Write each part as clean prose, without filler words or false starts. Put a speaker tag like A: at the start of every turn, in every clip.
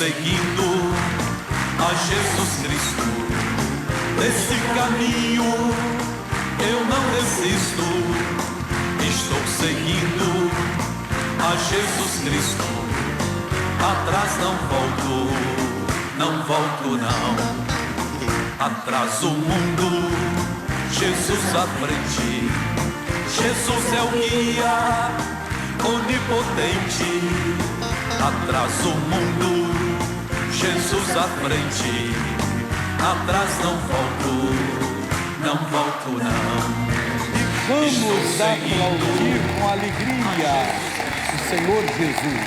A: seguindo a Jesus Cristo. Desse caminho eu não desisto. Estou seguindo a Jesus Cristo. Atrás não volto, não volto não. Atrás o mundo, Jesus à frente. Jesus é o guia onipotente. Atrás o mundo, Jesus à frente. Atrás não volto, não volto não.
B: E vamos aplaudir com alegria o Senhor Jesus.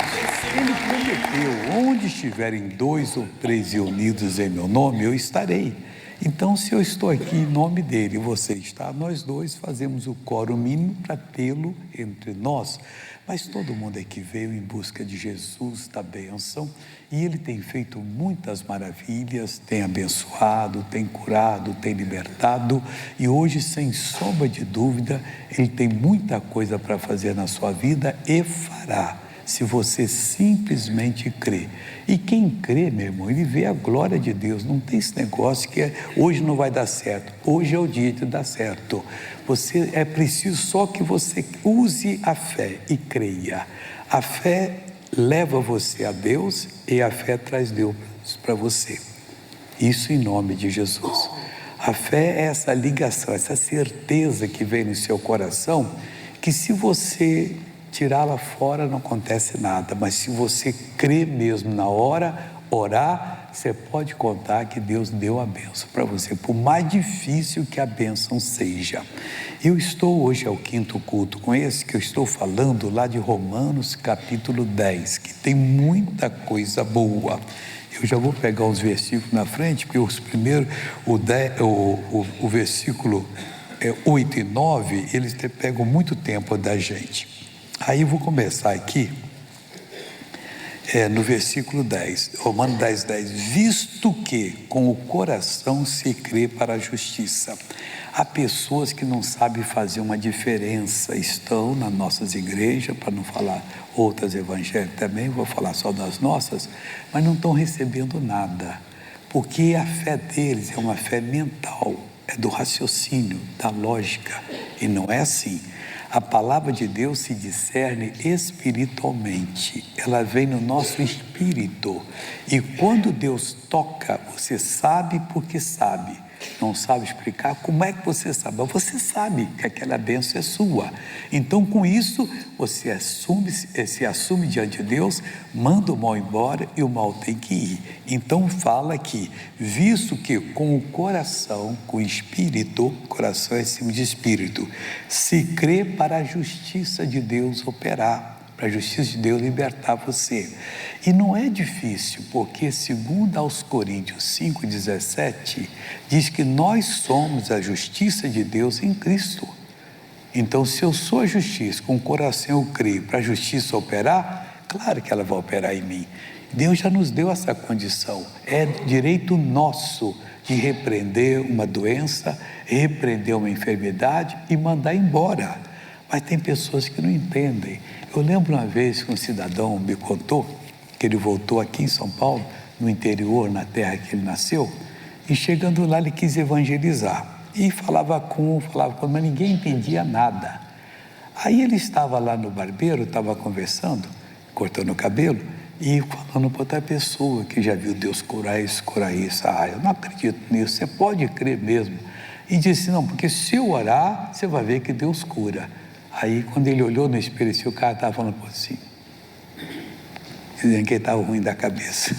B: Ele prometeu: onde estiverem 2 ou 3 reunidos em meu nome, eu estarei. Então, se eu estou aqui em nome dele e você está, nós dois fazemos o quórum mínimo para tê-lo entre nós. Mas todo mundo aqui veio em busca de Jesus, da bênção, e ele tem feito muitas maravilhas, tem abençoado, tem curado, tem libertado, e hoje, sem sombra de dúvida, ele tem muita coisa para fazer na sua vida e fará, se você simplesmente crê. E quem crê, meu irmão, ele vê a glória de Deus. Não tem esse negócio que hoje não vai dar certo, hoje é o dia de dar certo. É preciso só que você use a fé e creia. A fé leva você a Deus e a fé traz Deus para você. Isso em nome de Jesus. A fé é essa ligação, essa certeza que vem no seu coração, que se você tirá-la fora não acontece nada, mas se você crê mesmo na hora, orar, você pode contar que Deus deu a bênção para você, por mais difícil que a bênção seja. Eu estou hoje ao 5º culto com esse que eu estou falando lá de Romanos capítulo 10, que tem muita coisa boa. Eu já vou pegar os versículos na frente, porque os primeiros, o versículo 8 e 9, eles pegam muito tempo da gente. Aí eu vou começar aqui, no versículo 10, Romanos 10, 10. Visto que com o coração se crê para a justiça. Há pessoas que não sabem fazer uma diferença, estão nas nossas igrejas, para não falar outras evangélicas também, vou falar só das nossas, mas não estão recebendo nada, porque a fé deles é uma fé mental, é do raciocínio, da lógica, e não é assim. A palavra de Deus se discerne espiritualmente, ela vem no nosso espírito, e quando Deus toca, você sabe porque sabe. Não sabe explicar como é que você sabe, mas você sabe que aquela bênção é sua. Então, com isso, você se assume diante de Deus, manda o mal embora e o mal tem que ir. Então, fala aqui, visto que com o coração, com o espírito, coração é acima de espírito, se crê para a justiça de Deus operar, para a justiça de Deus libertar você. E não é difícil, porque segundo aos Coríntios 5,17, diz que nós somos a justiça de Deus em Cristo. Então, se eu sou a justiça, com o coração eu creio, para a justiça operar, claro que ela vai operar em mim. Deus já nos deu essa condição, é direito nosso de repreender uma doença, repreender uma enfermidade e mandar embora. Mas tem pessoas que não entendem. Eu lembro uma vez que um cidadão me contou que ele voltou aqui em São Paulo, no interior, na terra que ele nasceu, e chegando lá ele quis evangelizar. E falava com, mas ninguém entendia nada. Aí ele estava lá no barbeiro, estava conversando, cortando o cabelo, e falando para outra pessoa que já viu Deus curar isso. Ah, eu não acredito nisso, você pode crer mesmo. E disse, não, porque se eu orar, você vai ver que Deus cura. Aí, quando ele olhou no espelho, o cara estava falando assim, dizendo que ele estava ruim da cabeça.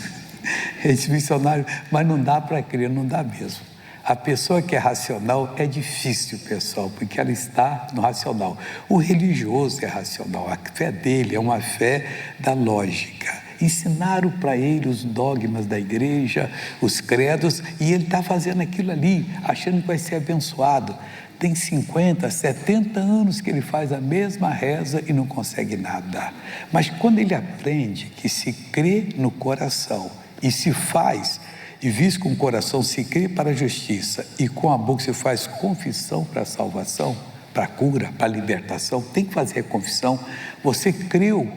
B: Esse missionário, mas não dá para crer, não dá mesmo. A pessoa que é racional é difícil, pessoal, porque ela está no racional. O religioso é racional, a fé dele é uma fé da lógica. Ensinaram para ele os dogmas da igreja, os credos, e ele está fazendo aquilo ali, achando que vai ser abençoado. Tem 50, 70 anos que ele faz a mesma reza e não consegue nada. Mas quando ele aprende que se crê no coração e se faz, e visto com o coração se crê para a justiça e com a boca se faz confissão para a salvação, para a cura, para a libertação, tem que fazer a confissão. Você creu,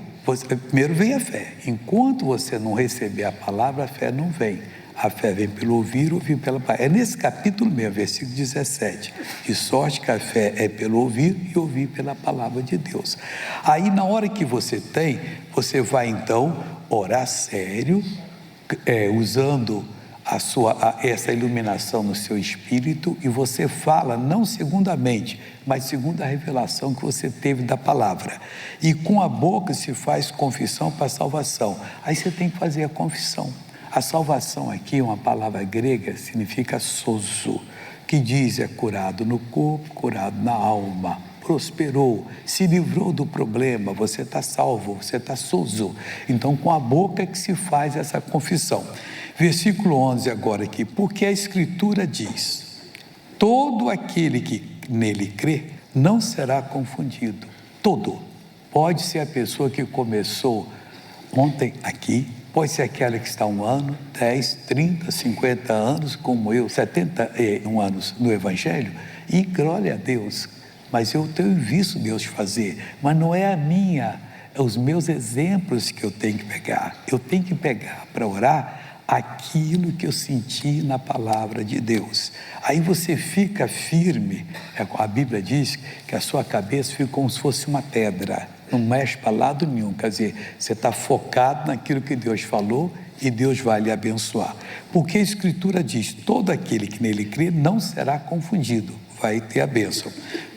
B: Primeiro vem a fé. Enquanto você não receber a palavra, a fé não vem. A fé vem pelo ouvir, ouvir pela palavra. É nesse capítulo mesmo, versículo 17. De sorte que a fé é pelo ouvir e ouvir pela palavra de Deus. Aí na hora que você tem, você vai então orar sério, usando essa iluminação no seu espírito, e você fala não segundo a mente, mas segundo a revelação que você teve da palavra. E com a boca se faz confissão para a salvação. Aí você tem que fazer a confissão. A salvação aqui é uma palavra grega, significa sozo, que diz curado no corpo, curado na alma, prosperou, se livrou do problema, você está salvo, você está sozo. Então com a boca que se faz essa confissão. Versículo 11 agora aqui, porque a Escritura diz, todo aquele que nele crê não será confundido. Todo. Pode ser a pessoa que começou ontem aqui, pode ser aquela que está 1 ano, 10, 30, 50 anos, como eu, 71 anos no Evangelho, e glória a Deus, mas eu tenho visto Deus fazer, mas não é os meus exemplos que eu tenho que pegar. Eu tenho que pegar para orar aquilo que eu senti na palavra de Deus. Aí você fica firme. A Bíblia diz que a sua cabeça fica como se fosse uma pedra, não mexe para lado nenhum. Quer dizer, você está focado naquilo que Deus falou e Deus vai lhe abençoar. Porque a Escritura diz, todo aquele que nele crê não será confundido, vai ter a bênção.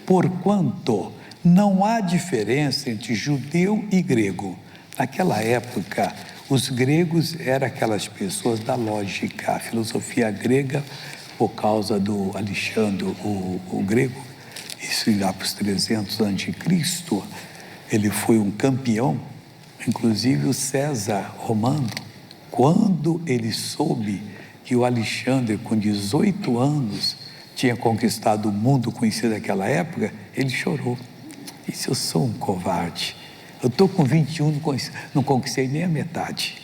B: Porquanto não há diferença entre judeu e grego. Naquela época, os gregos eram aquelas pessoas da lógica, a filosofia grega, por causa do Alexandre, o grego, isso lá para os 300 a.C., ele foi um campeão. Inclusive o César romano, quando ele soube que o Alexandre, com 18 anos, tinha conquistado o mundo conhecido naquela época, ele chorou. Disse, eu sou um covarde. Eu estou com 21, não conquistei nem a metade.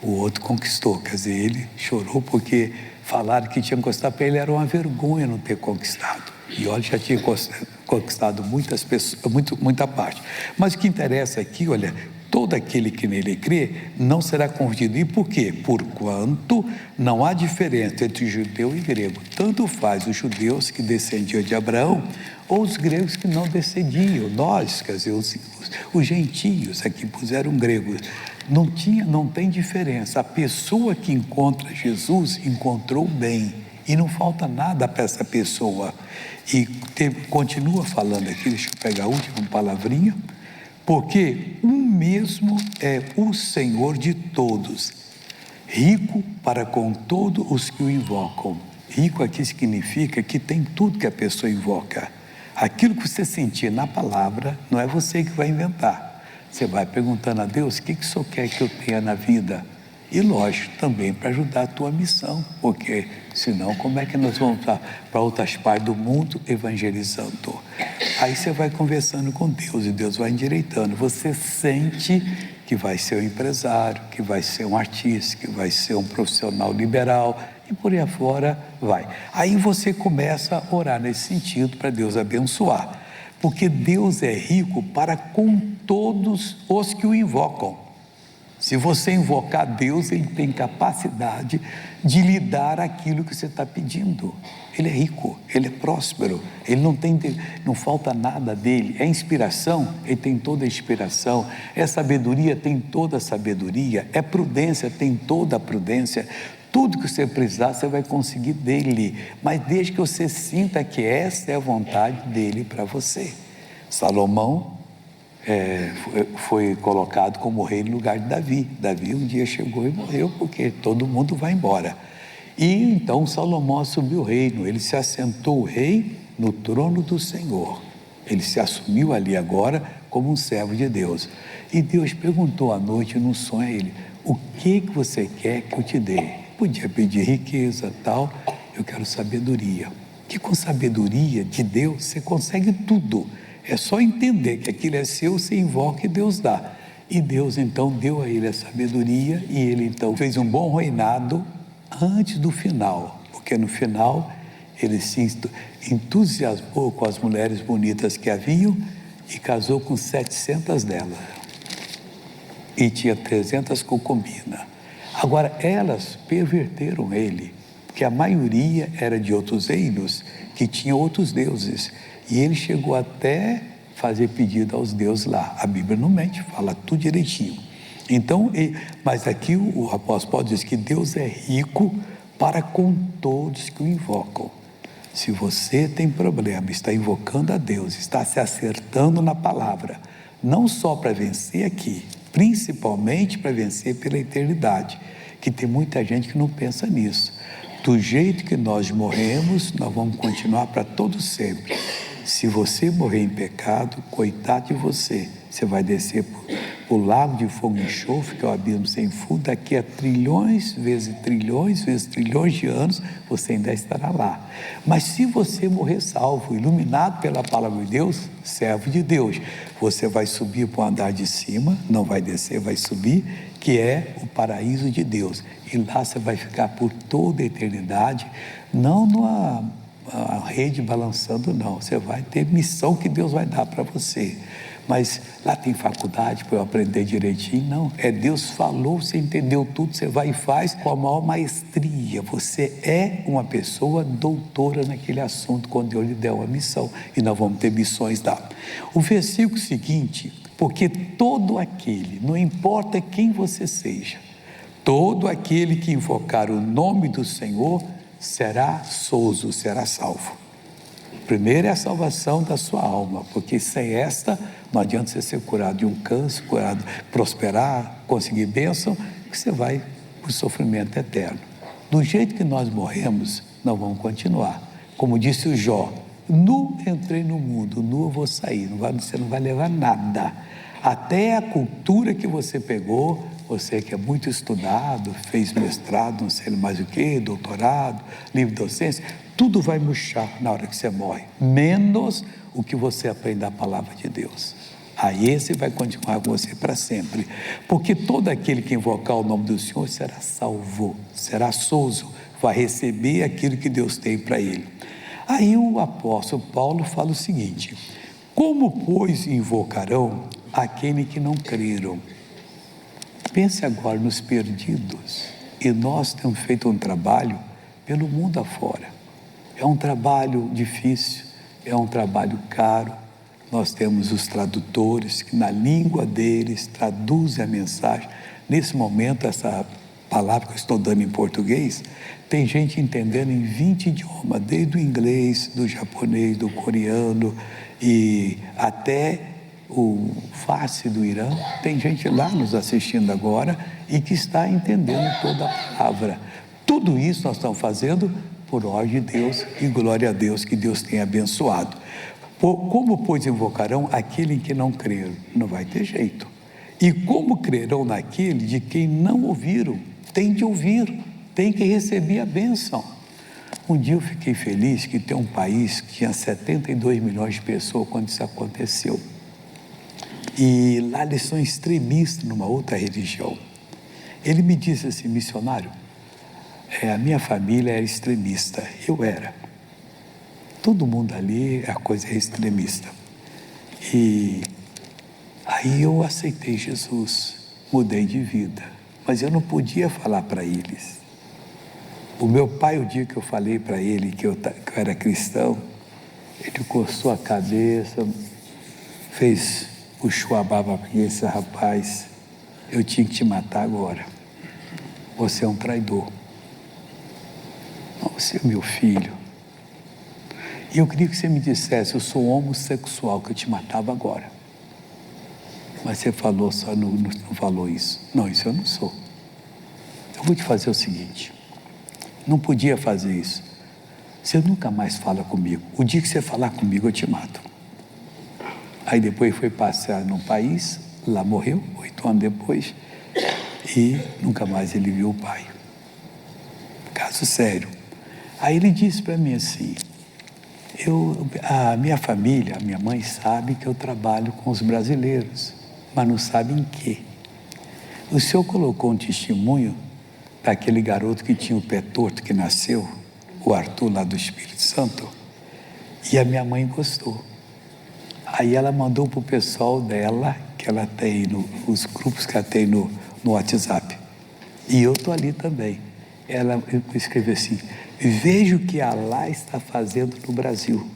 B: O outro conquistou, quer dizer, ele chorou porque falaram que tinha conquistado, para ele era uma vergonha não ter conquistado. E olha, já tinha conquistado muitas pessoas, muita parte. Mas o que interessa aqui, olha, todo aquele que nele crê não será confundido. E por quê? Porquanto não há diferença entre judeu e grego. Tanto faz os judeus que descendiam de Abraão, ou os gregos que não descendiam. Nós, quer dizer, os gentios aqui puseram gregos. Não tem diferença. A pessoa que encontra Jesus encontrou bem. E não falta nada para essa pessoa. E continua falando aqui, deixa eu pegar a última palavrinha. Porque um mesmo é o Senhor de todos, rico para com todos os que o invocam. Rico aqui significa que tem tudo que a pessoa invoca. Aquilo que você sentir na palavra, não é você que vai inventar. Você vai perguntando a Deus, o que o Senhor quer que eu tenha na vida? E lógico, também para ajudar a tua missão, porque senão como é que nós vamos para outras partes do mundo evangelizando? Aí você vai conversando com Deus e Deus vai endireitando. Você sente que vai ser um empresário, que vai ser um artista, que vai ser um profissional liberal e por aí afora vai. Aí você começa a orar nesse sentido para Deus abençoar, porque Deus é rico para com todos os que o invocam. Se você invocar Deus, Ele tem capacidade de lhe dar aquilo que você está pedindo. Ele é rico, Ele é próspero, Ele não falta nada dele. É inspiração, Ele tem toda a inspiração. É sabedoria, tem toda a sabedoria. É prudência, tem toda a prudência. Tudo que você precisar, você vai conseguir dele. Mas desde que você sinta que essa é a vontade dele para você. Salomão foi colocado como rei no lugar de Davi. Davi um dia chegou e morreu porque todo mundo vai embora. E então Salomão assumiu o reino. Ele se assentou o rei no trono do Senhor. Ele se assumiu ali agora como um servo de Deus. E Deus perguntou à noite num sonho a ele, o que você quer que eu te dê? Podia pedir riqueza, tal. Eu quero sabedoria. Que com sabedoria de Deus você consegue tudo. É só entender que aquilo é seu, você invoca e Deus dá. E Deus então deu a ele a sabedoria e ele então fez um bom reinado antes do final. Porque no final ele se entusiasmou com as mulheres bonitas que haviam e casou com 700 delas. e tinha 300 concubinas. Agora, elas perverteram ele, porque a maioria era de outros reinos, que tinham outros deuses. E ele chegou até fazer pedido aos deuses lá. A Bíblia não mente, fala tudo direitinho. Então, mas aqui o apóstolo Paulo diz que Deus é rico para com todos que o invocam. Se você tem problema, está invocando a Deus, está se acertando na palavra, não só para vencer aqui, principalmente para vencer pela eternidade, que tem muita gente que não pensa nisso. Do jeito que nós morremos, nós vamos continuar para todo sempre. Se você morrer em pecado, coitado de você, você vai descer por lago de fogo e enxofre, que é o abismo sem fundo. Daqui a trilhões vezes trilhões de anos, você ainda estará lá. Mas se você morrer salvo, iluminado pela palavra de Deus, servo de Deus, você vai subir para o andar de cima, não vai descer, vai subir, que é o paraíso de Deus. E lá você vai ficar por toda a eternidade, não numa rede balançando, não. Você vai ter missão que Deus vai dar para você. Mas lá tem faculdade para eu aprender direitinho? Não, é Deus falou, você entendeu tudo, você vai e faz com a maior maestria. Você é uma pessoa doutora naquele assunto quando Deus lhe der uma missão, e nós vamos ter missões lá. O versículo seguinte: porque todo aquele, não importa quem você seja, todo aquele que invocar o nome do Senhor será sozo, será salvo. Primeiro é a salvação da sua alma, porque sem esta não adianta você ser curado de um câncer, curado, prosperar, conseguir bênção, que você vai para o sofrimento eterno. Do jeito que nós morremos, nós vamos continuar. Como disse o Jó: nu entrei no mundo, nu eu vou sair, você não vai levar nada. Até a cultura que você pegou, você que é muito estudado, fez mestrado, não sei mais o que, doutorado, livre docência, tudo vai murchar na hora que você morre, menos o que você aprende da palavra de Deus. Aí esse vai continuar com você para sempre, porque todo aquele que invocar o nome do Senhor será salvo, será sozo, vai receber aquilo que Deus tem para ele. Aí o apóstolo Paulo fala o seguinte: como, pois, invocarão aquele que não creram? Pense agora nos perdidos. E nós temos feito um trabalho pelo mundo afora. É um trabalho difícil, é um trabalho caro. Nós temos os tradutores que na língua deles traduzem a mensagem. Nesse momento, essa palavra que eu estou dando em português, tem gente entendendo em 20 idiomas, desde o inglês, do japonês, do coreano e até o Farsi do Irã. Tem gente lá nos assistindo agora e que está entendendo toda a palavra. Tudo isso nós estamos fazendo por ordem de Deus, e glória a Deus que Deus tem abençoado. Como, pois, invocarão aquele em que não creram? Não vai ter jeito. E como crerão naquele de quem não ouviram? Tem de ouvir, tem que receber a bênção. Um dia eu fiquei feliz que tem um país que tinha 72 milhões de pessoas quando isso aconteceu. E lá eles são extremistas numa outra religião. Ele me disse assim: missionário, a minha família era extremista, eu era. Todo mundo ali, a coisa é extremista. E aí eu aceitei Jesus, mudei de vida, mas eu não podia falar para eles. O meu pai, o dia que eu falei para ele que eu era cristão, ele coçou a cabeça, fez o chuababa para esse rapaz: eu tinha que te matar agora, você é um traidor. Você é meu filho. E eu queria que você me dissesse: eu sou homossexual, que eu te matava agora. Mas você falou só, não falou isso. Não, isso eu não sou. Eu vou te fazer o seguinte: não podia fazer isso. Você nunca mais fala comigo. O dia que você falar comigo, eu te mato. Aí depois foi passear num país, lá morreu, 8 anos depois, e nunca mais ele viu o pai. Caso sério. Aí ele disse para mim assim: a minha família, a minha mãe sabe que eu trabalho com os brasileiros, mas não sabe em quê. O senhor colocou um testemunho daquele garoto que tinha o pé torto, que nasceu, o Arthur lá do Espírito Santo, e a minha mãe gostou. Aí ela mandou para o pessoal dela que ela tem, os grupos que ela tem no WhatsApp. E eu estou ali também. Ela escreveu assim: veja o que Allah está fazendo no Brasil.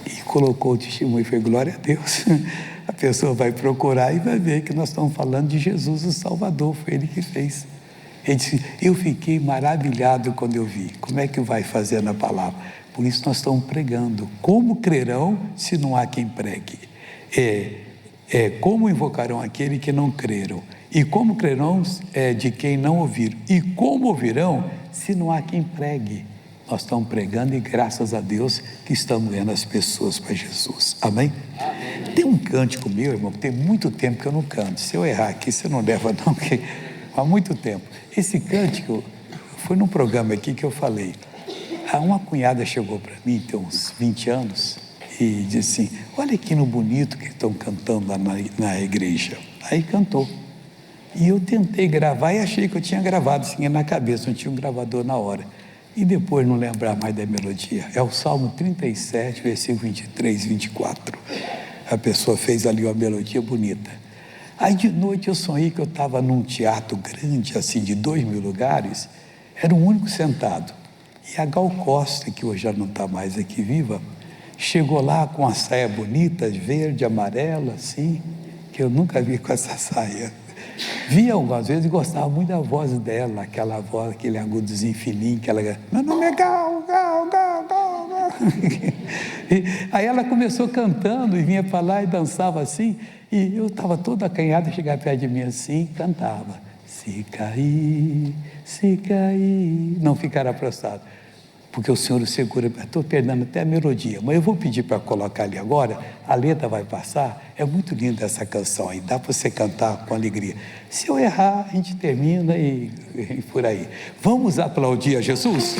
B: E colocou o testemunho e foi: glória a Deus. A pessoa vai procurar e vai ver que nós estamos falando de Jesus, o Salvador, foi Ele que fez. Ele disse: eu fiquei maravilhado quando eu vi. Como é que vai fazer na palavra? Por isso nós estamos pregando. Como crerão se não há quem pregue? Como invocarão aquele que não creram? E como crerão de quem não ouviram? E como ouvirão se não há quem pregue? Nós estamos pregando e graças a Deus que estamos vendo as pessoas para Jesus. Amém? Amém. Tem um cântico meu, irmão, que tem muito tempo que eu não canto. Se eu errar aqui, você não leva não, porque há muito tempo. Esse cântico foi num programa aqui que eu falei. Uma cunhada chegou para mim, tem uns 20 anos, e disse assim: olha aqui no bonito que estão cantando lá na igreja. Aí cantou. E eu tentei gravar e achei que eu tinha gravado assim na cabeça, não tinha um gravador na hora. E depois não lembrar mais da melodia. É o Salmo 37, versículo 23, 24. A pessoa fez ali uma melodia bonita. Aí de noite eu sonhei que eu estava num teatro grande, assim, de 2.000 lugares. Era um único sentado. E a Gal Costa, que hoje já não está mais aqui viva, chegou lá com uma saia bonita, verde, amarela, assim, que eu nunca vi com essa saia. Vi algumas vezes e gostava muito da voz dela, aquela voz, aquele agudozinho fininho, que ela... meu nome é Gal, Gal, Gal, Gal, Gal. Aí ela começou cantando e vinha para lá e dançava assim, e eu estava toda acanhada, chegava perto de mim assim e cantava: se cair, não ficará prostrado, porque o Senhor o segura. Estou perdendo até a melodia, mas eu vou pedir para colocar ali agora, a letra vai passar. É muito linda essa canção aí, dá para você cantar com alegria. Se eu errar, a gente termina e por aí. Vamos aplaudir a Jesus?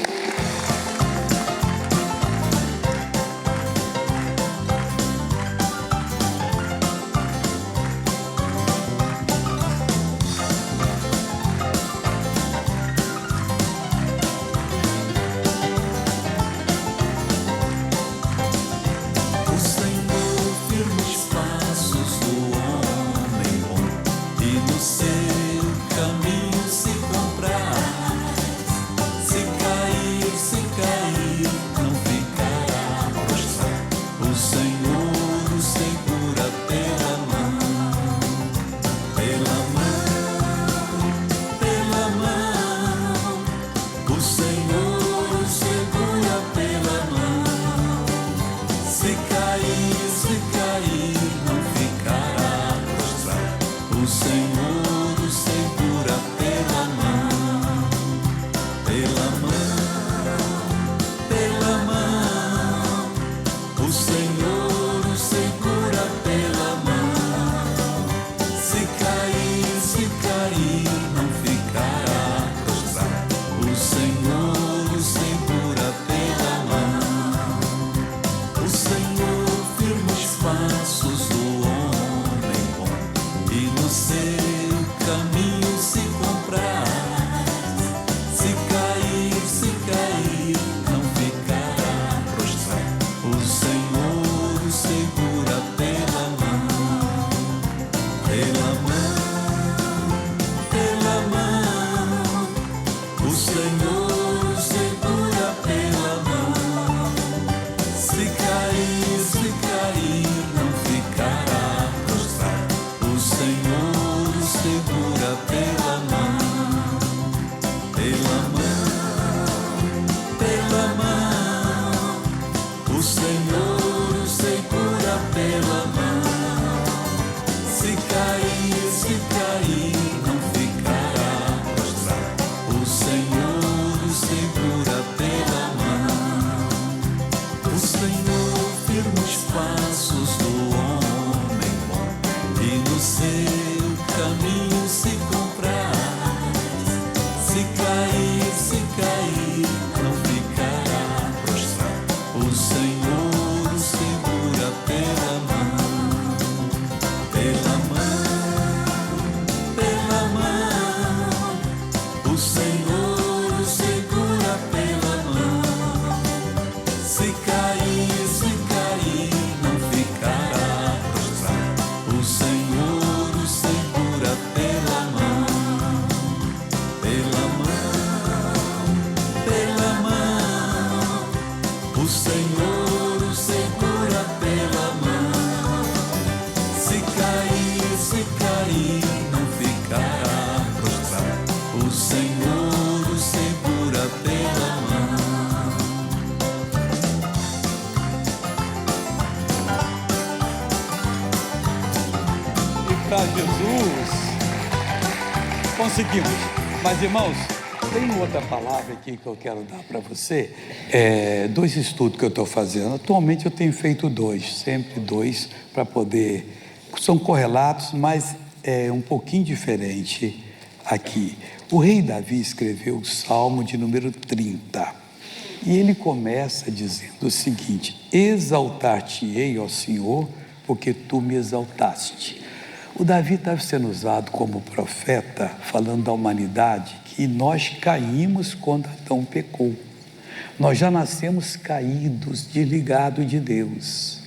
A: Se cair, não ficará prostrado. O O Senhor o segura pela mão. Se cair, não ficará prostrado. O Senhor o segura pela mão.
B: E para Jesus, conseguimos. Mas, irmãos, tem outra palavra aqui que eu quero dar para você. Dois estudos que eu estou fazendo. Atualmente eu tenho feito dois, sempre dois, para poder... São correlatos, mas é um pouquinho diferente aqui. O rei Davi escreveu o Salmo de número 30. E ele começa dizendo o seguinte: exaltar-te-ei, ó Senhor, porque tu me exaltaste. O Davi estava sendo usado como profeta, falando da humanidade, que nós caímos quando Adão pecou. Nós já nascemos caídos, desligados de Deus.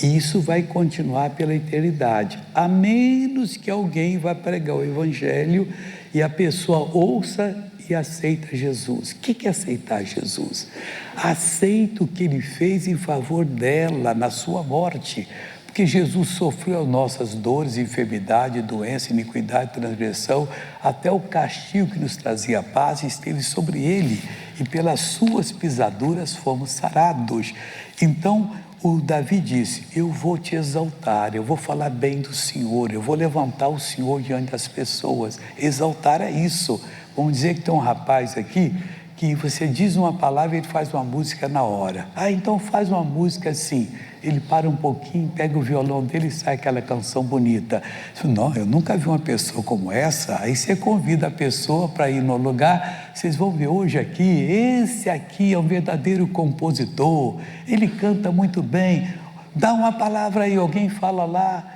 B: E isso vai continuar pela eternidade, a menos que alguém vá pregar o Evangelho e a pessoa ouça e aceita Jesus. O que é aceitar Jesus? Aceita o que Ele fez em favor dela, na sua morte. Porque Jesus sofreu as nossas dores, enfermidade, doença, iniquidade, transgressão, até o castigo que nos trazia paz esteve sobre Ele, e pelas suas pisaduras fomos sarados. Então, o Davi disse: eu vou te exaltar, eu vou falar bem do Senhor, eu vou levantar o Senhor diante das pessoas. Exaltar é isso. Vamos dizer que tem um rapaz aqui que você diz uma palavra e ele faz uma música na hora. Então faz uma música assim. Ele para um pouquinho, pega o violão dele e sai aquela canção bonita. Não, eu nunca vi uma pessoa como essa. Aí você convida a pessoa para ir no lugar. Vocês vão ver hoje aqui, esse aqui é um verdadeiro compositor. Ele canta muito bem. Dá uma palavra aí, alguém fala lá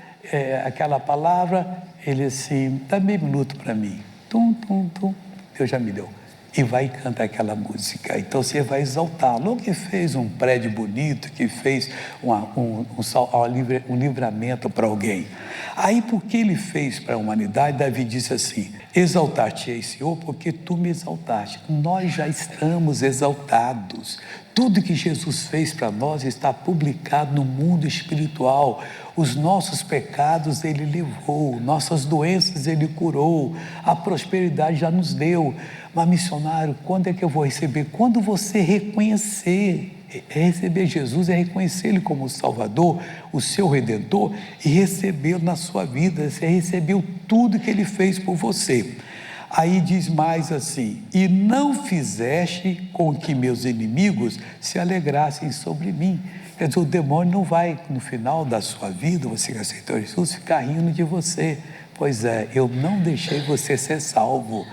B: aquela palavra. Ele assim, dá meio minuto para mim. Tum, tum, tum. Deus já me deu. E vai cantar aquela música. Então você vai exaltar. Logo que fez um prédio bonito, que fez um livramento para alguém. Aí, porque ele fez para a humanidade, Davi disse assim: exaltar-te-ei, Senhor, porque tu me exaltaste. Nós já estamos exaltados. Tudo que Jesus fez para nós está publicado no mundo espiritual. Os nossos pecados Ele levou, nossas doenças Ele curou, a prosperidade já nos deu. Mas, missionário, quando é que eu vou receber? Quando você reconhecer. Receber Jesus é reconhecer Ele como o Salvador, o seu Redentor, e recebê-lo na sua vida. Você recebeu tudo que Ele fez por você. Aí diz mais assim: e não fizeste com que meus inimigos se alegrassem sobre mim. Quer dizer, o demônio não vai, no final da sua vida, você que aceitou Jesus, ficar rindo de você. Pois é, eu não deixei você ser salvo.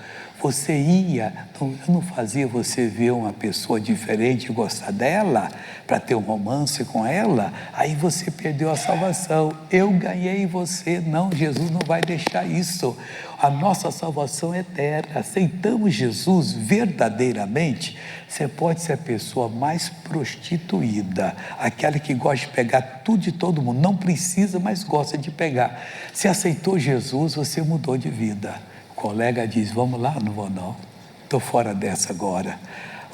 B: Você ia, eu não fazia você ver uma pessoa diferente e gostar dela, para ter um romance com ela, aí você perdeu a salvação. Eu ganhei você. Não, Jesus não vai deixar isso. A nossa salvação é eterna. Aceitamos Jesus verdadeiramente. Você pode ser a pessoa mais prostituída, aquela que gosta de pegar tudo de todo mundo, não precisa, mas gosta de pegar. Se aceitou Jesus, você mudou de vida. O colega diz: vamos lá? Não vou não, estou fora dessa agora.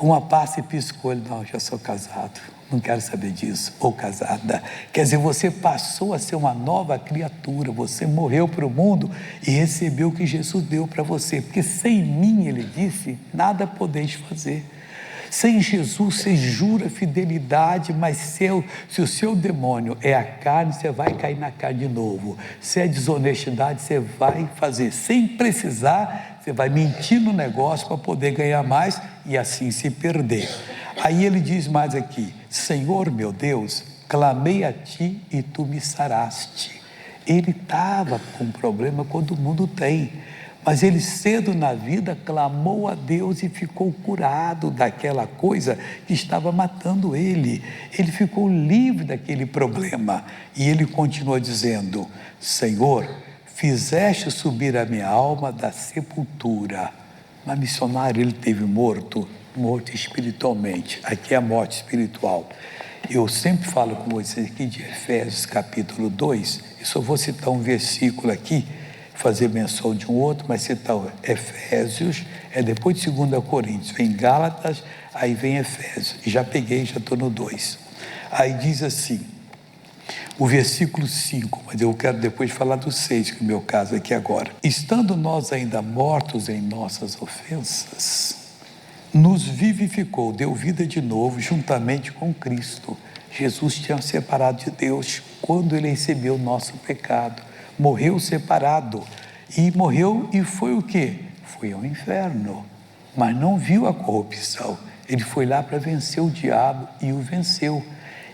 B: Uma passa e piscou, ele: não, já sou casado, não quero saber disso. Ou casada. Quer dizer, você passou a ser uma nova criatura, você morreu para o mundo e recebeu o que Jesus deu para você, porque sem mim, ele disse, nada podeis fazer. Sem Jesus você jura fidelidade, mas se o seu demônio é a carne, você vai cair na carne de novo. Se é desonestidade, você vai fazer sem precisar, você vai mentir no negócio para poder ganhar mais e assim se perder. Aí ele diz mais aqui: Senhor meu Deus, clamei a ti e tu me saraste. Ele estava com um problema que todo mundo tem. Mas ele cedo na vida clamou a Deus e ficou curado daquela coisa que estava matando ele. Ele ficou livre daquele problema. E ele continua dizendo: Senhor, fizeste subir a minha alma da sepultura. Mas missionário, ele teve morto espiritualmente. Aqui é a morte espiritual. Eu sempre falo com vocês aqui de Efésios capítulo 2. Eu só vou citar um versículo aqui, fazer menção de um outro, mas citar Efésios, depois de 2 Coríntios, vem Gálatas, Aí vem Efésios, já peguei, já estou no 2. Aí diz assim, o versículo 5, mas eu quero depois falar do 6, que é o meu caso aqui agora. Estando nós ainda mortos em nossas ofensas, nos vivificou, deu vida de novo, juntamente com Cristo. Jesus tinha separado de Deus quando ele recebeu o nosso pecado. Morreu separado. E morreu e foi o quê? Foi ao inferno. Mas não viu a corrupção. Ele foi lá para vencer o diabo e o venceu.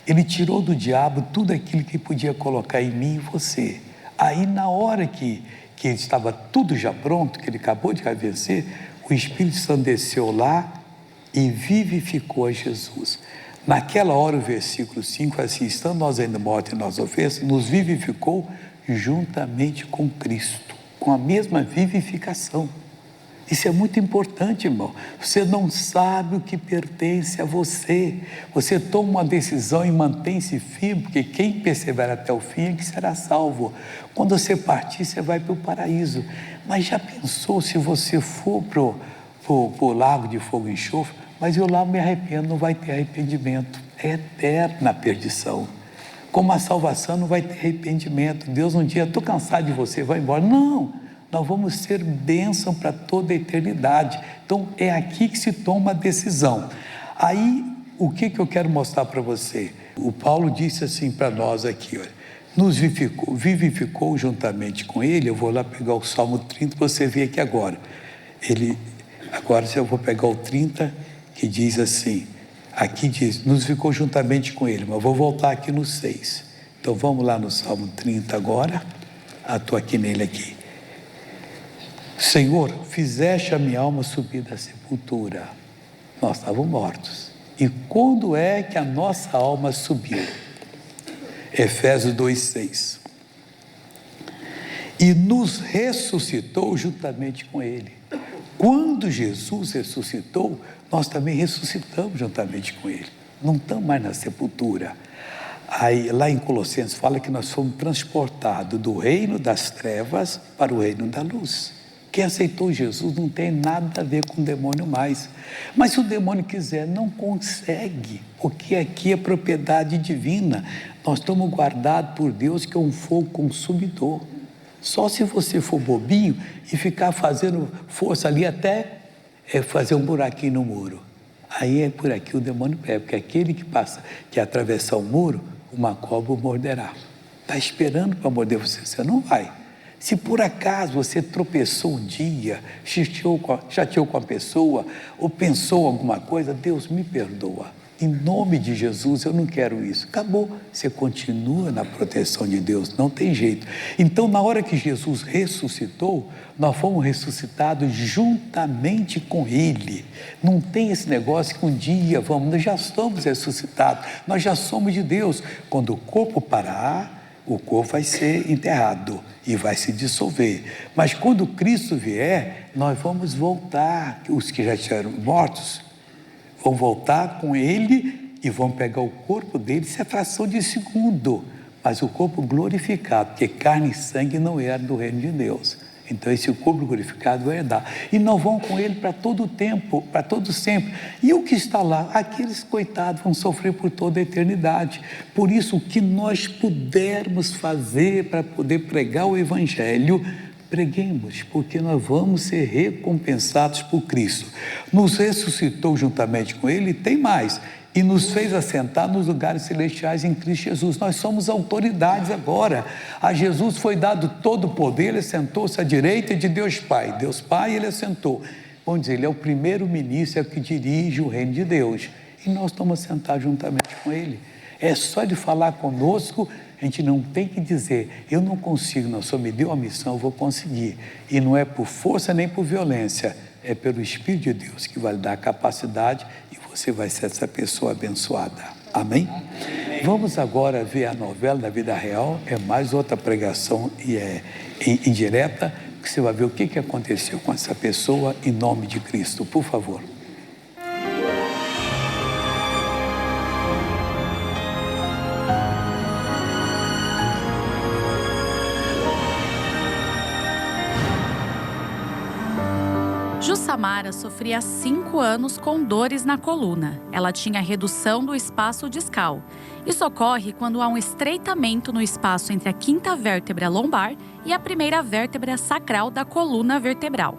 B: Ele tirou do diabo tudo aquilo que podia colocar em mim e você. Aí na hora que estava tudo já pronto, que ele acabou de vencer, o Espírito Santo desceu lá e vivificou a Jesus. Naquela hora o versículo 5 é assim, estando nós ainda mortos em nossas ofensas, nos vivificou juntamente com Cristo, com a mesma vivificação. Isso é muito importante, irmão. Você não sabe o que pertence a você. Você toma uma decisão e mantém-se firme, porque quem perseverar até o fim é que será salvo. Quando você partir, você vai para o paraíso. Mas já pensou se você for para o lago de fogo e enxofre? Mas eu lá me arrependo, não vai ter arrependimento. É eterna a perdição. Como a salvação não vai ter arrependimento. Deus um dia, estou cansado de você, vai embora. Não! Nós vamos ser bênção para toda a eternidade. Então, é aqui que se toma a decisão. Aí, o que eu quero mostrar para você? O Paulo disse assim para nós aqui, olha, nos vivificou juntamente com ele. Eu vou lá pegar o Salmo 30, você vê aqui agora. Agora eu vou pegar o 30, que diz assim, aqui diz, nos ficou juntamente com ele, mas vou voltar aqui no 6. Então, vamos lá no Salmo 30 agora. Estou aqui nele aqui. Senhor, fizeste a minha alma subir da sepultura. Nós estávamos mortos. E quando é que a nossa alma subiu? Efésios 2:6. E nos ressuscitou juntamente com ele. Quando Jesus ressuscitou, nós também ressuscitamos juntamente com ele. Não estamos mais na sepultura. Aí, lá em Colossenses fala que nós fomos transportados do reino das trevas para o reino da luz. Quem aceitou Jesus não tem nada a ver com o demônio mais. Mas se o demônio quiser, não consegue, porque aqui é propriedade divina. Nós estamos guardados por Deus, que é um fogo consumidor. Só se você for bobinho e ficar fazendo força ali até fazer um buraquinho no muro. Aí é por aqui o demônio pega, porque aquele que passa, que atravessar o muro, uma cobra o morderá. Está esperando para morder você, você não vai. Se por acaso você tropeçou um dia, chateou com a pessoa, ou pensou alguma coisa, Deus me perdoa. Em nome de Jesus, eu não quero isso. Acabou. Você continua na proteção de Deus, não tem jeito. Então, na hora que Jesus ressuscitou, nós fomos ressuscitados juntamente com Ele. Não tem esse negócio que um dia nós já estamos ressuscitados, nós já somos de Deus. Quando o corpo parar, o corpo vai ser enterrado e vai se dissolver. Mas quando Cristo vier, nós vamos voltar. Os que já estiveram mortos vão voltar com Ele e vão pegar o corpo dele. Isso é fração de segundo. Mas o corpo glorificado, porque carne e sangue não era do reino de Deus. Então esse corpo glorificado vai herdar. E nós vamos com ele para todo o tempo, para todo sempre. E o que está lá? Aqueles coitados vão sofrer por toda a eternidade. Por isso, o que nós pudermos fazer para poder pregar o Evangelho, preguemos, porque nós vamos ser recompensados por Cristo. Nos ressuscitou juntamente com Ele, e tem mais, e nos fez assentar nos lugares celestiais em Cristo Jesus. Nós somos autoridades agora. A Jesus foi dado todo o poder, Ele assentou-se à direita de Deus Pai. Deus Pai, Ele assentou. Vamos dizer, Ele é o primeiro-ministro, é o que dirige o reino de Deus. E nós estamos sentados juntamente com Ele. É só de falar conosco, a gente não tem que dizer, eu não consigo, não, só me deu a missão, eu vou conseguir. E não é por força nem por violência, é pelo Espírito de Deus que vai lhe dar a capacidade e você vai ser essa pessoa abençoada. Amém? Vamos agora ver a novela da vida real, é mais outra pregação e é indireta, que você vai ver o que aconteceu com essa pessoa em nome de Cristo, por favor.
C: Jussamara sofria há 5 anos com dores na coluna. Ela tinha redução do espaço discal. Isso ocorre quando há um estreitamento no espaço entre a 5ª vértebra lombar e a 1ª vértebra sacral da coluna vertebral.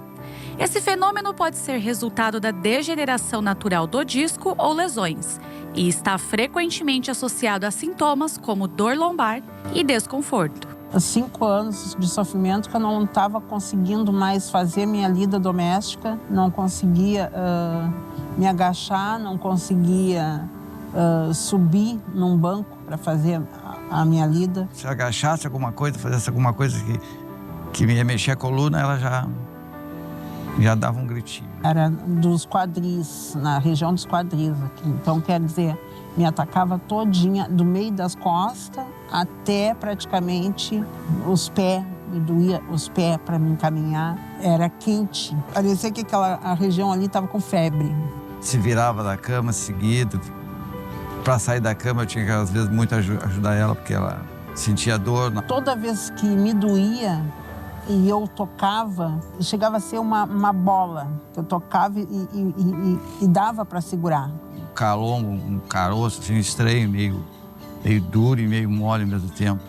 C: Esse fenômeno pode ser resultado da degeneração natural do disco ou lesões e está frequentemente associado a sintomas como dor lombar e desconforto.
D: 5 anos de sofrimento que eu não estava conseguindo mais fazer minha lida doméstica, não conseguia me agachar, não conseguia subir num banco para fazer a minha lida.
E: Se agachasse alguma coisa, fizesse alguma coisa que me ia mexer a coluna, ela já dava um gritinho.
D: Era dos quadris, na região dos quadris aqui. Então, quer dizer, me atacava todinha, do meio das costas até praticamente os pés. Me doía os pés para me caminhar. Era quente. Parecia que a região ali estava com febre.
E: Se virava da cama seguido. Para sair da cama, eu tinha que, às vezes, muito ajudar ela, porque ela sentia dor.
D: Toda vez que me doía, e eu tocava, chegava a ser uma bola. Eu tocava e dava para segurar.
E: Calombo, um caroço, assim, estranho, meio duro e meio mole ao mesmo tempo.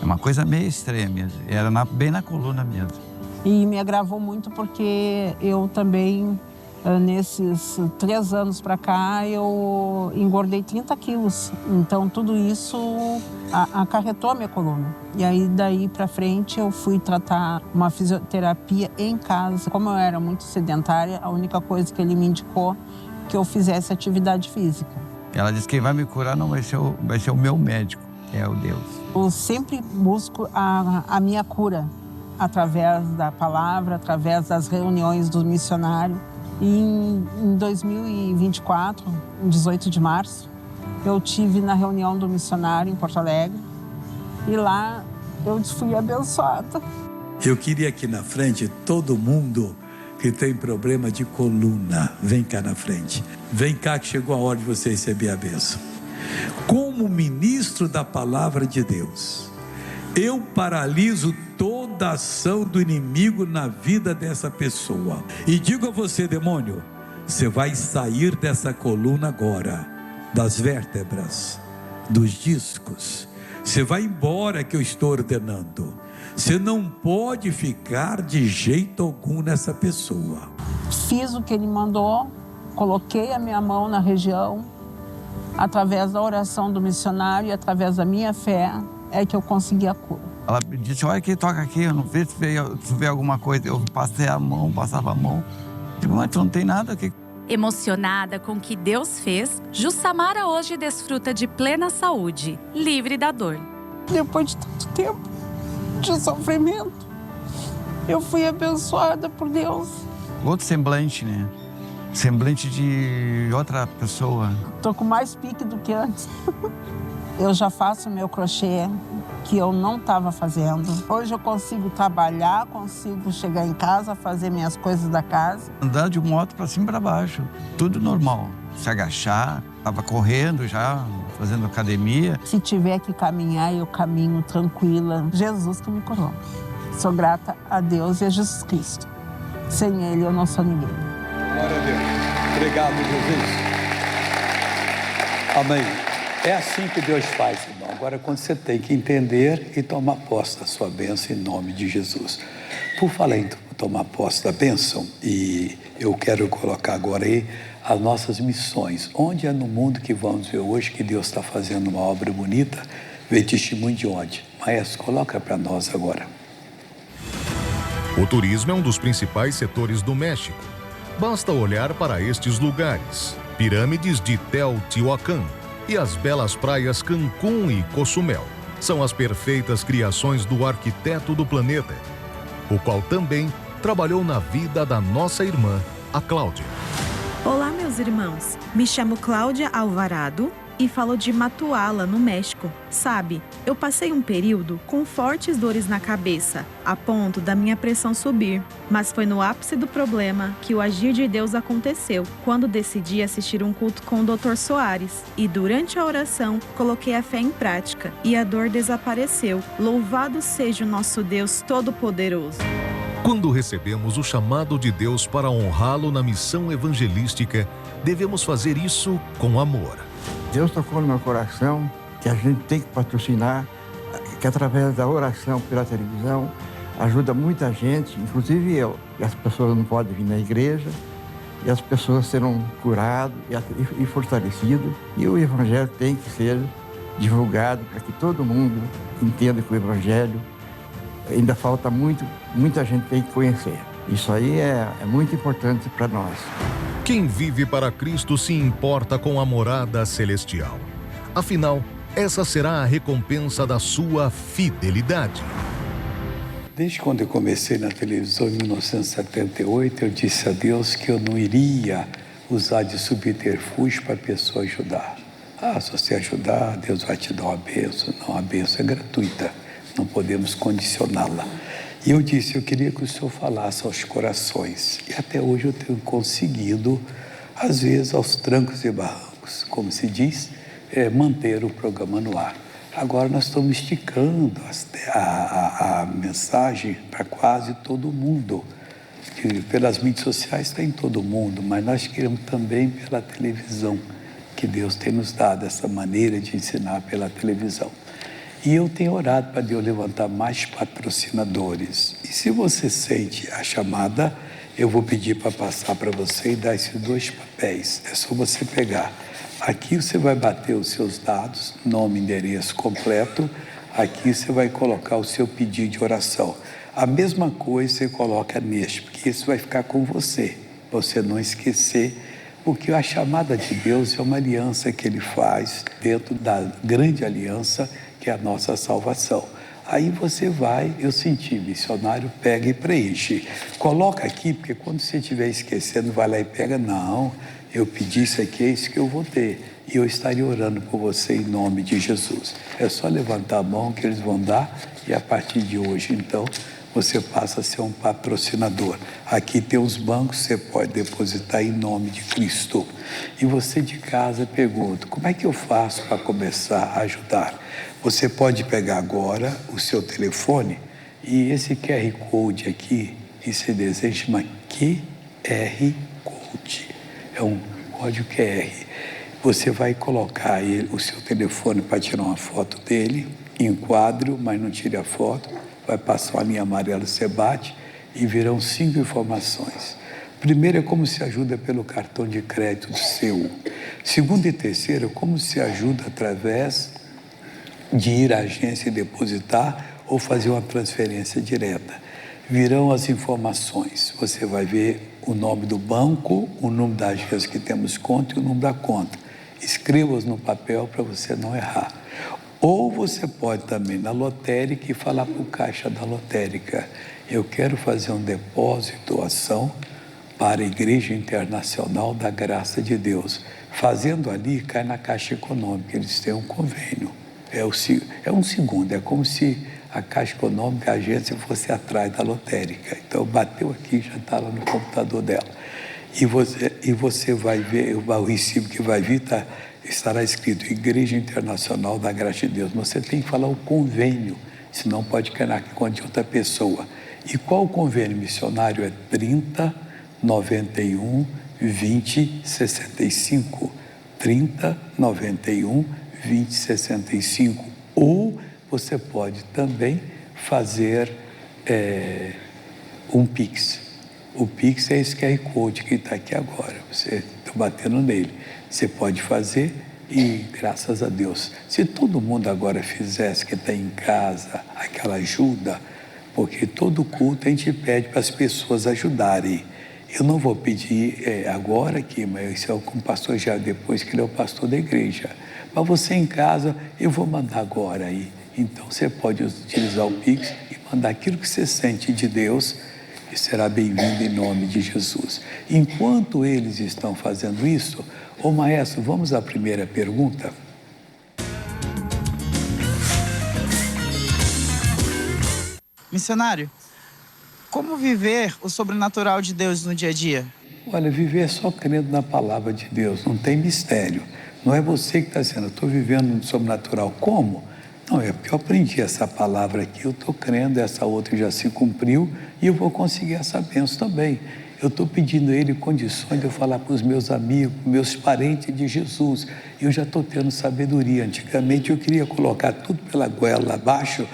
E: É uma coisa meio estranha mesmo. Era bem na coluna mesmo.
D: E me agravou muito porque eu também, nesses 3 anos para cá, eu engordei 30 quilos. Então, tudo isso acarretou a minha coluna. E aí, daí para frente, eu fui tratar uma fisioterapia em casa. Como eu era muito sedentária, a única coisa que ele me indicou que eu fizesse atividade física.
E: Ela disse que quem vai me curar não vai ser o meu médico, é o Deus.
D: Eu sempre busco a minha cura através da palavra, através das reuniões do missionário. E em 2024, em 18 de março, eu tive na reunião do missionário em Porto Alegre e lá eu fui abençoada.
B: Eu queria aqui na frente todo mundo que tem problema de coluna, vem cá na frente. Vem cá que chegou a hora de você receber a bênção. Como ministro da palavra de Deus, eu paraliso toda a ação do inimigo na vida dessa pessoa. E digo a você, demônio, você vai sair dessa coluna agora, das vértebras, dos discos. Você vai embora que eu estou ordenando. Você não pode ficar de jeito algum nessa pessoa.
D: Fiz o que ele mandou, coloquei a minha mão na região, através da oração do missionário e através da minha fé, é que eu consegui a cura.
E: Ela disse, olha que toca aqui, eu não vejo se vê alguma coisa. Eu passava a mão. Digo, mas tu não tem nada aqui.
C: Emocionada com o que Deus fez, Jussamara hoje desfruta de plena saúde, livre da dor.
D: Depois de tanto tempo de sofrimento, eu fui abençoada por Deus.
E: Outro semblante, né? Semblante de outra pessoa.
D: Tô com mais pique do que antes. Eu já faço meu crochê, que eu não estava fazendo. Hoje eu consigo trabalhar, consigo chegar em casa, fazer minhas coisas da casa.
E: Andar de moto para cima e para baixo, tudo normal. Se agachar, estava correndo já, fazendo academia.
D: Se tiver que caminhar, eu caminho tranquila. Jesus que me curou. Sou grata a Deus e a Jesus Cristo. Sem Ele eu não sou ninguém.
B: Glória a Deus. Obrigado, Jesus. Amém. É assim que Deus faz, irmão. Agora, quando você tem que entender e tomar posse da sua bênção em nome de Jesus. Por falar em tomar posse da bênção, e eu quero colocar agora aí as nossas missões. Onde é no mundo que vamos ver hoje que Deus está fazendo uma obra bonita? Ver testemunho de onde? Maestro, coloca para nós agora.
F: O turismo é um dos principais setores do México. Basta olhar para estes lugares: pirâmides de Teotihuacan e as belas praias Cancún e Cozumel. São as perfeitas criações do arquiteto do planeta, o qual também trabalhou na vida da nossa irmã, a Cláudia.
G: Olá, meus irmãos. Me chamo Cláudia Alvarado e falo de Matuala, no México. Sabe, eu passei um período com fortes dores na cabeça, a ponto da minha pressão subir. Mas foi no ápice do problema que o agir de Deus aconteceu, quando decidi assistir um culto com o Dr. Soares. E durante a oração, coloquei a fé em prática e a dor desapareceu. Louvado seja o nosso Deus Todo-Poderoso.
F: Quando recebemos o chamado de Deus para honrá-lo na missão evangelística, devemos fazer isso com amor.
H: Deus tocou no meu coração que a gente tem que patrocinar, que através da oração pela televisão ajuda muita gente, inclusive eu. E as pessoas não podem vir na igreja, e as pessoas serão curadas e fortalecidas. E o evangelho tem que ser divulgado para que todo mundo entenda que o evangelho ainda falta muita gente tem que conhecer. Isso aí é muito importante para nós.
F: Quem vive para Cristo se importa com a morada celestial. Afinal, essa será a recompensa da sua fidelidade.
B: Desde quando eu comecei na televisão em 1978, eu disse a Deus que eu não iria usar de subterfúgio para a pessoa ajudar. Se você ajudar, Deus vai te dar uma bênção. Não, a bênção é gratuita, não podemos condicioná-la. E eu disse, eu queria que o Senhor falasse aos corações. E até hoje eu tenho conseguido, às vezes aos trancos e barrancos, como se diz, manter o programa no ar. Agora nós estamos esticando a mensagem para quase todo mundo. Que pelas mídias sociais está em todo mundo, mas nós queremos também pela televisão, que Deus tem nos dado essa maneira de ensinar pela televisão. E eu tenho orado para Deus levantar mais patrocinadores. E se você sente a chamada, eu vou pedir para passar para você e dar esses 2 papéis. É só você pegar. Aqui você vai bater os seus dados, nome, endereço completo. Aqui você vai colocar o seu pedido de oração. A mesma coisa você coloca neste, porque isso vai ficar com você. Você não esquecer, porque a chamada de Deus é uma aliança que Ele faz dentro da grande aliança que é a nossa salvação. Aí você vai, eu senti, missionário, pega e preenche. Coloca aqui, porque quando você estiver esquecendo, vai lá e pega. Não, eu pedi isso aqui, é isso que eu vou ter. E eu estaria orando por você em nome de Jesus. É só levantar a mão que eles vão dar e a partir de hoje, então, você passa a ser um patrocinador. Aqui tem os bancos, você pode depositar em nome de Cristo. E você de casa pergunta, como é que eu faço para começar a ajudar? Você pode pegar agora o seu telefone e esse QR Code aqui, esse desenho chama QR Code. É um código QR. Você vai colocar o seu telefone para tirar uma foto dele, enquadro, mas não tire a foto. Vai passar uma linha amarela, você bate e virão 5 informações. Primeiro é como se ajuda pelo cartão de crédito seu. Segundo e terceiro, como se ajuda através de ir à agência e depositar ou fazer uma transferência direta. Virão as informações. Você vai ver o nome do banco, o nome da agência que temos conta e o nome da conta. Escreva-os no papel para você não errar. Ou você pode também na lotérica e falar para o caixa da lotérica, eu quero fazer um depósito, doação para a Igreja Internacional da Graça de Deus. Fazendo ali, cai na Caixa Econômica, eles têm um convênio. É um segundo, é como se a Caixa Econômica, a agência, fosse atrás da lotérica. Então, bateu aqui, já está lá no computador dela. E você vai ver, o recibo que vai vir estará escrito Igreja Internacional da Graça de Deus. Você tem que falar o convênio, senão pode cair na conta de outra pessoa. E qual o convênio missionário? É 30 91 20 65. 30 91 20 65. Ou você pode também fazer um Pix. O Pix é esse QR Code que está aqui agora. Você está batendo nele. Você pode fazer e, graças a Deus, se todo mundo agora fizesse que está em casa, aquela ajuda, porque todo culto a gente pede para as pessoas ajudarem. Eu não vou pedir agora aqui, mas isso é com o pastor já depois que ele é o pastor da igreja. Mas você em casa, eu vou mandar agora aí. Então você pode utilizar o Pix e mandar aquilo que você sente de Deus e será bem-vindo em nome de Jesus. Enquanto eles estão fazendo isso, ô maestro, vamos à primeira pergunta?
I: Missionário, como viver o sobrenatural de Deus no dia a dia?
B: Olha, viver é só crendo na palavra de Deus, não tem mistério. Não é você que está dizendo, eu estou vivendo no sobrenatural. Como? Não, é porque eu aprendi essa palavra aqui, eu estou crendo, essa outra já se cumpriu e eu vou conseguir essa bênção também. Eu estou pedindo a Ele condições de eu falar para os meus amigos, meus parentes de Jesus. Eu já estou tendo sabedoria. Antigamente eu queria colocar tudo pela goela abaixo,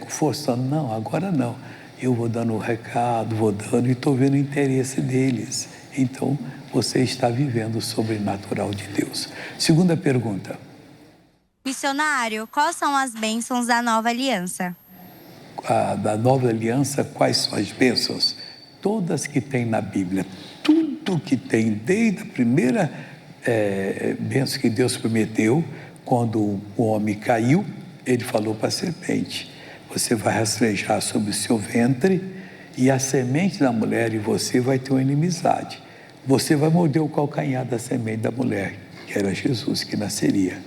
B: forçando. Não, agora não. Eu vou dando o recado, vou dando e estou vendo o interesse deles. Então, você está vivendo o sobrenatural de Deus. Segunda pergunta.
J: Missionário, quais são as bênçãos da nova aliança?
B: Da nova aliança, quais são as bênçãos? Todas que tem na Bíblia, tudo que tem, desde a primeira bênção que Deus prometeu, quando o homem caiu, ele falou para a serpente: você vai rastejar sobre o seu ventre e a semente da mulher e você vai ter uma inimizade. Você vai morder o calcanhar da semente da mulher, que era Jesus, que nasceria.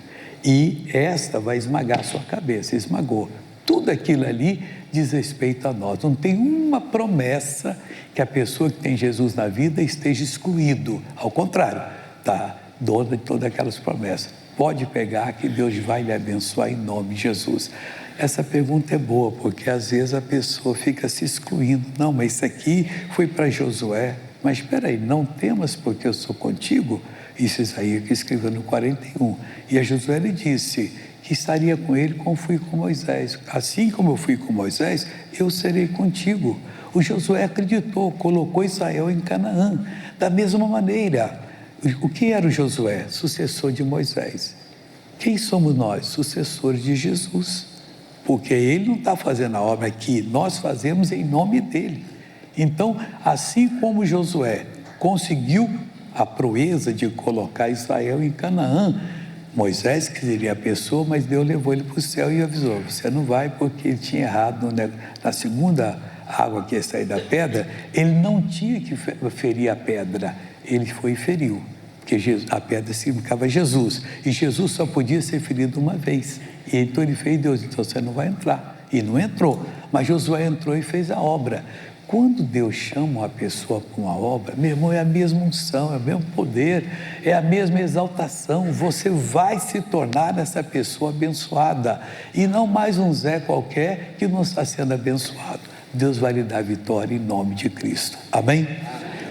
B: E esta vai esmagar a sua cabeça. Esmagou. Tudo aquilo ali diz respeito a nós. Não tem uma promessa que a pessoa que tem Jesus na vida esteja excluído. Ao contrário, está dona de todas aquelas promessas. Pode pegar que Deus vai lhe abençoar em nome de Jesus. Essa pergunta é boa, porque às vezes a pessoa fica se excluindo. Não, mas isso aqui foi para Josué. Mas espera aí, não temas porque eu sou contigo? Isso Isaías que escreveu no 41. E a Josué lhe disse que estaria com ele como fui com Moisés. Assim como eu fui com Moisés, eu serei contigo. O Josué acreditou, colocou Israel em Canaã. Da mesma maneira, o que era o Josué? Sucessor de Moisés. Quem somos nós? Sucessores de Jesus. Porque ele não está fazendo a obra aqui, nós fazemos em nome dele. Então, assim como Josué conseguiu a proeza de colocar Israel em Canaã, Moisés, que seria a pessoa, mas Deus levou ele para o céu e avisou: você não vai, porque ele tinha errado na segunda água que ia sair da pedra, ele não tinha que ferir a pedra, ele foi e feriu, porque a pedra significava Jesus, e Jesus só podia ser ferido uma vez, e então ele fez: Deus, então você não vai entrar, e não entrou, mas Josué entrou e fez a obra. Quando Deus chama uma pessoa para uma obra, meu irmão, é a mesma unção, é o mesmo poder, é a mesma exaltação. Você vai se tornar essa pessoa abençoada e não mais um Zé qualquer que não está sendo abençoado. Deus vai lhe dar vitória em nome de Cristo. Amém?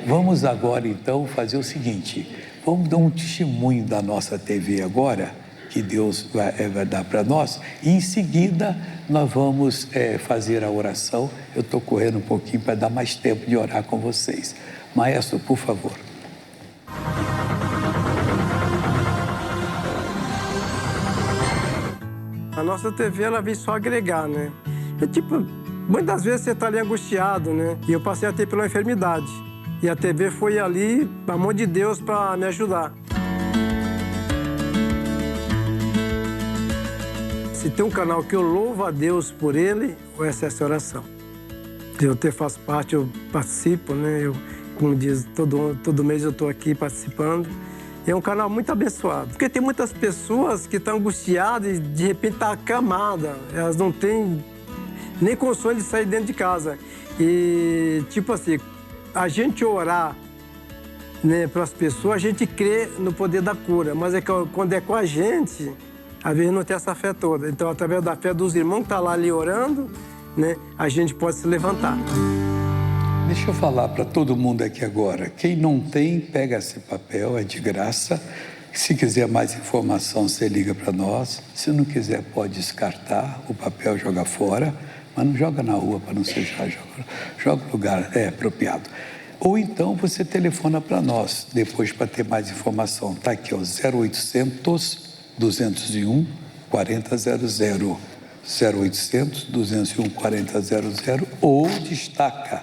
B: Vamos agora então fazer o seguinte, vamos dar um testemunho da nossa TV agora, que Deus vai dar para nós, e em seguida nós vamos fazer a oração. Eu estou correndo um pouquinho para dar mais tempo de orar com vocês. Maestro, por favor.
K: A nossa TV, ela vem só agregar, né? Muitas vezes você está ali angustiado, né? E eu passei a ter pela enfermidade. E a TV foi ali, pelo amor de Deus, para me ajudar. Se tem um canal que eu louvo a Deus por ele, essa é essa oração. Eu até faço parte, eu participo, né? Como diz, todo mês eu estou aqui participando. É um canal muito abençoado. Porque tem muitas pessoas que estão angustiadas e de repente estão acamadas. Elas não têm nem condições de sair dentro de casa. E, assim, a gente orar, né, para as pessoas, a gente crê no poder da cura. Mas quando é com a gente, às vezes não tem essa fé toda. Então, através da fé dos irmãos que estão lá ali orando, né, a gente pode se levantar.
B: Deixa eu falar para todo mundo aqui agora. Quem não tem, pega esse papel, é de graça. Se quiser mais informação, você liga para nós. Se não quiser, pode descartar o papel, joga fora. Mas não joga na rua para não sujar, joga no lugar apropriado. Ou então você telefona para nós, depois para ter mais informação. Está aqui, ó, 0800-201-4000. 0800-201-4000, ou destaca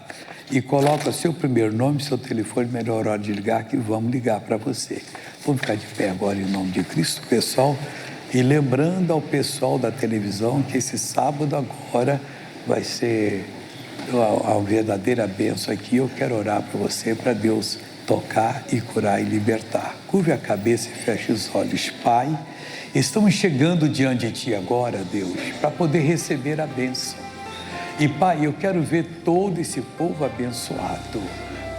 B: e coloca seu primeiro nome, seu telefone, melhor hora de ligar, que vamos ligar para você. Vamos ficar de pé agora em nome de Cristo, pessoal, e lembrando ao pessoal da televisão que esse sábado agora vai ser a verdadeira bênção aqui. Eu quero orar para você, para Deus tocar e curar e libertar. Curve a cabeça e feche os olhos. Pai, estamos chegando diante de Ti agora, Deus, para poder receber a bênção. E, Pai, eu quero ver todo esse povo abençoado.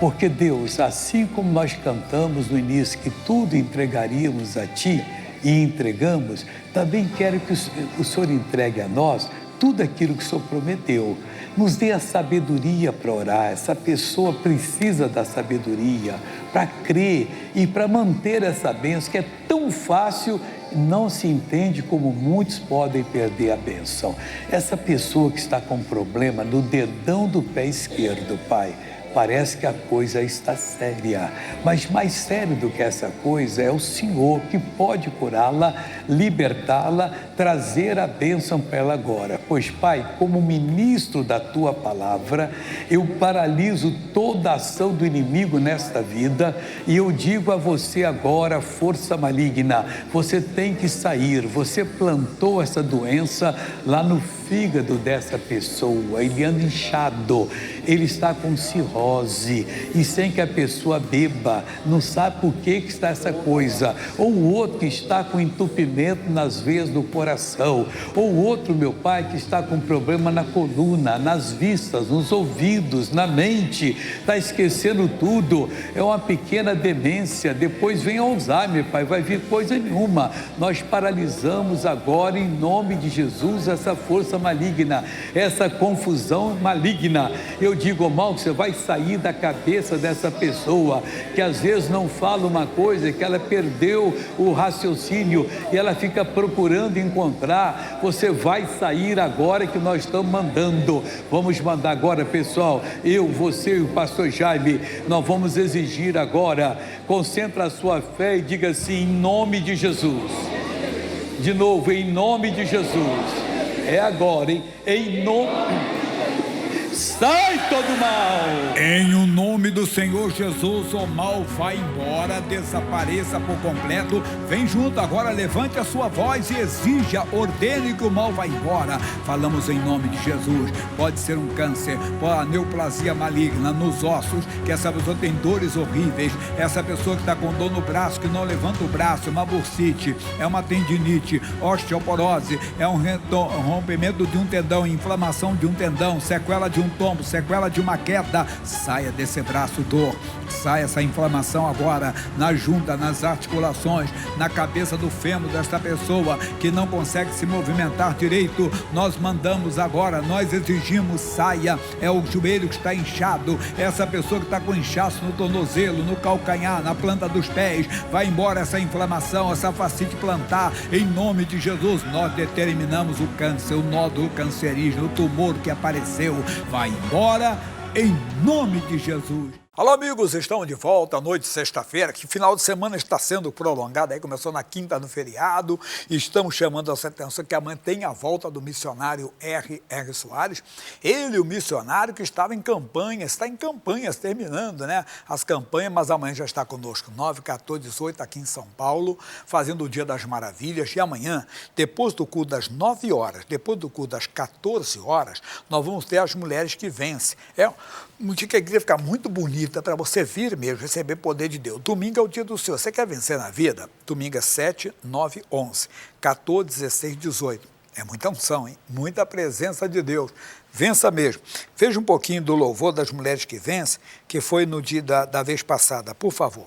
B: Porque, Deus, assim como nós cantamos no início que tudo entregaríamos a Ti, e entregamos, também quero que o Senhor entregue a nós tudo aquilo que o Senhor prometeu. Nos dê a sabedoria para orar. Essa pessoa precisa da sabedoria para crer e para manter essa bênção, que é tão fácil, não se entende como muitos podem perder a bênção. Essa pessoa que está com problema no dedão do pé esquerdo, Pai, parece que a coisa está séria, mas mais sério do que essa coisa é o Senhor que pode curá-la, libertá-la, trazer a bênção para ela agora. Pois, Pai, como ministro da Tua palavra, eu paraliso toda a ação do inimigo nesta vida e eu digo a você agora, força maligna, você tem que sair. Você plantou essa doença lá no fígado dessa pessoa, ele anda inchado, ele está com cirrose e sem que a pessoa beba, não sabe por que está essa coisa, ou o outro que está com entupimento nas veias do coração, ou o outro, meu Pai, que está com problema na coluna, nas vistas, nos ouvidos, na mente, está esquecendo tudo, é uma pequena demência, depois vem Alzheimer, Pai, vai vir coisa nenhuma. Nós paralisamos agora em nome de Jesus essa força maligna, essa confusão maligna. Eu digo, mal, que você vai sair da cabeça dessa pessoa, que às vezes não fala uma coisa, que ela perdeu o raciocínio e ela fica procurando encontrar. Você vai sair agora que nós estamos mandando. Vamos mandar agora, pessoal, eu, você e o pastor Jaime, nós vamos exigir agora, concentra a sua fé e diga assim, em nome de Jesus. De novo, em nome de Jesus. É agora, hein? Em nome... Sai todo mal!
L: Em o nome do Senhor Jesus, o mal vai embora, desapareça por completo. Vem junto agora, levante a sua voz e exija, ordene que o mal vá embora. Falamos em nome de Jesus. Pode ser um câncer, pode neoplasia maligna nos ossos, que essa pessoa tem dores horríveis, essa pessoa que está com dor no braço, que não levanta o braço, uma bursite, é uma tendinite, osteoporose, é um rompimento de um tendão, inflamação de um tendão, sequela de um tombo, sequela de uma queda. Saia desse braço, dor, saia essa inflamação agora na junta, nas articulações, na cabeça do fêmur desta pessoa que não consegue se movimentar direito. Nós mandamos agora, nós exigimos, saia. É o joelho que está inchado, essa pessoa que está com inchaço no tornozelo, no calcanhar, na planta dos pés, vai embora essa inflamação, essa fascite plantar, em nome de Jesus. Nós determinamos o câncer, o nódulo cancerígeno, o tumor que apareceu, vai embora em nome de Jesus. Alô, amigos, estamos de volta à noite de sexta-feira, que final de semana está sendo prolongado, aí começou na quinta no feriado, e estamos chamando a sua atenção que amanhã tem a volta do missionário R.R. Soares, ele, o missionário que estava em campanha, está em campanhas, terminando, né, as campanhas, mas amanhã já está conosco, 9, 14, 18, aqui em São Paulo, fazendo o Dia das Maravilhas, e amanhã, depois do culto das 9 horas, depois do culto das 14 horas, nós vamos ter as mulheres que vencem. É um dia que a igreja fica muito bonita para você vir mesmo, receber poder de Deus. Domingo é o dia do Senhor. Você quer vencer na vida? Domingo é 7, 9, 11, 14, 16, 18. É muita unção, hein? Muita presença de Deus. Vença mesmo. Veja um pouquinho do louvor das mulheres que vencem, que foi no dia da vez passada, por favor.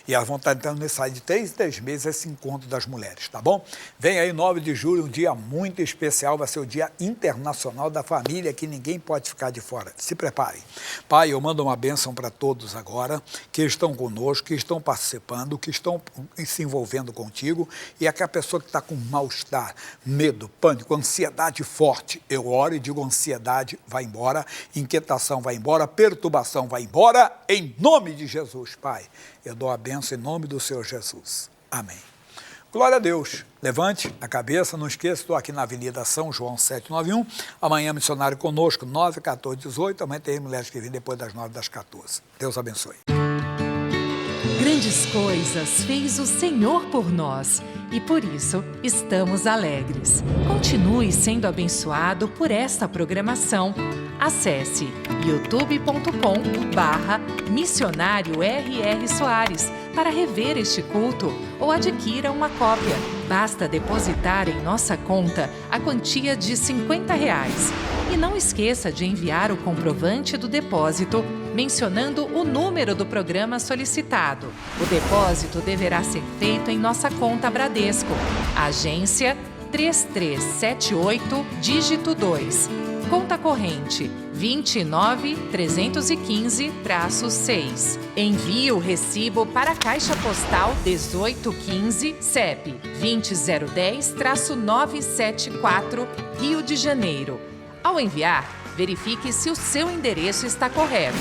L: E elas vão estar entrando nesse aí de 3 em 3 meses esse encontro das mulheres, tá bom? Vem aí 9 de julho, um dia muito especial, vai ser o Dia Internacional da Família, que ninguém pode ficar de fora. Se preparem. Pai, eu mando uma bênção para todos agora, que estão conosco, que estão participando, que estão se envolvendo contigo, e aquela pessoa que está com mal-estar, medo, pânico, ansiedade forte, eu oro e digo, ansiedade vai embora, inquietação vai embora, perturbação vai embora, em nome de Jesus, Pai. Eu dou a bênção em nome do Senhor Jesus. Amém. Glória a Deus. Levante a cabeça, não esqueça, estou aqui na Avenida São João 791. Amanhã, missionário conosco, 9, 14, 18. Amanhã tem mulheres que vêm depois das 9, das 14. Deus abençoe.
M: Grandes coisas fez o Senhor por nós e por isso estamos alegres. Continue sendo abençoado por esta programação. Acesse youtube.com/missionário R.R. Soares para rever este culto ou adquira uma cópia. Basta depositar em nossa conta a quantia de R$50. E não esqueça de enviar o comprovante do depósito mencionando o número do programa solicitado. O depósito deverá ser feito em nossa conta Bradesco. Agência 3378, dígito 2. Conta corrente 29315-6. Envie o recibo para a Caixa Postal 1815, CEP 20110-974, Rio de Janeiro. Ao enviar, verifique se o seu endereço está correto.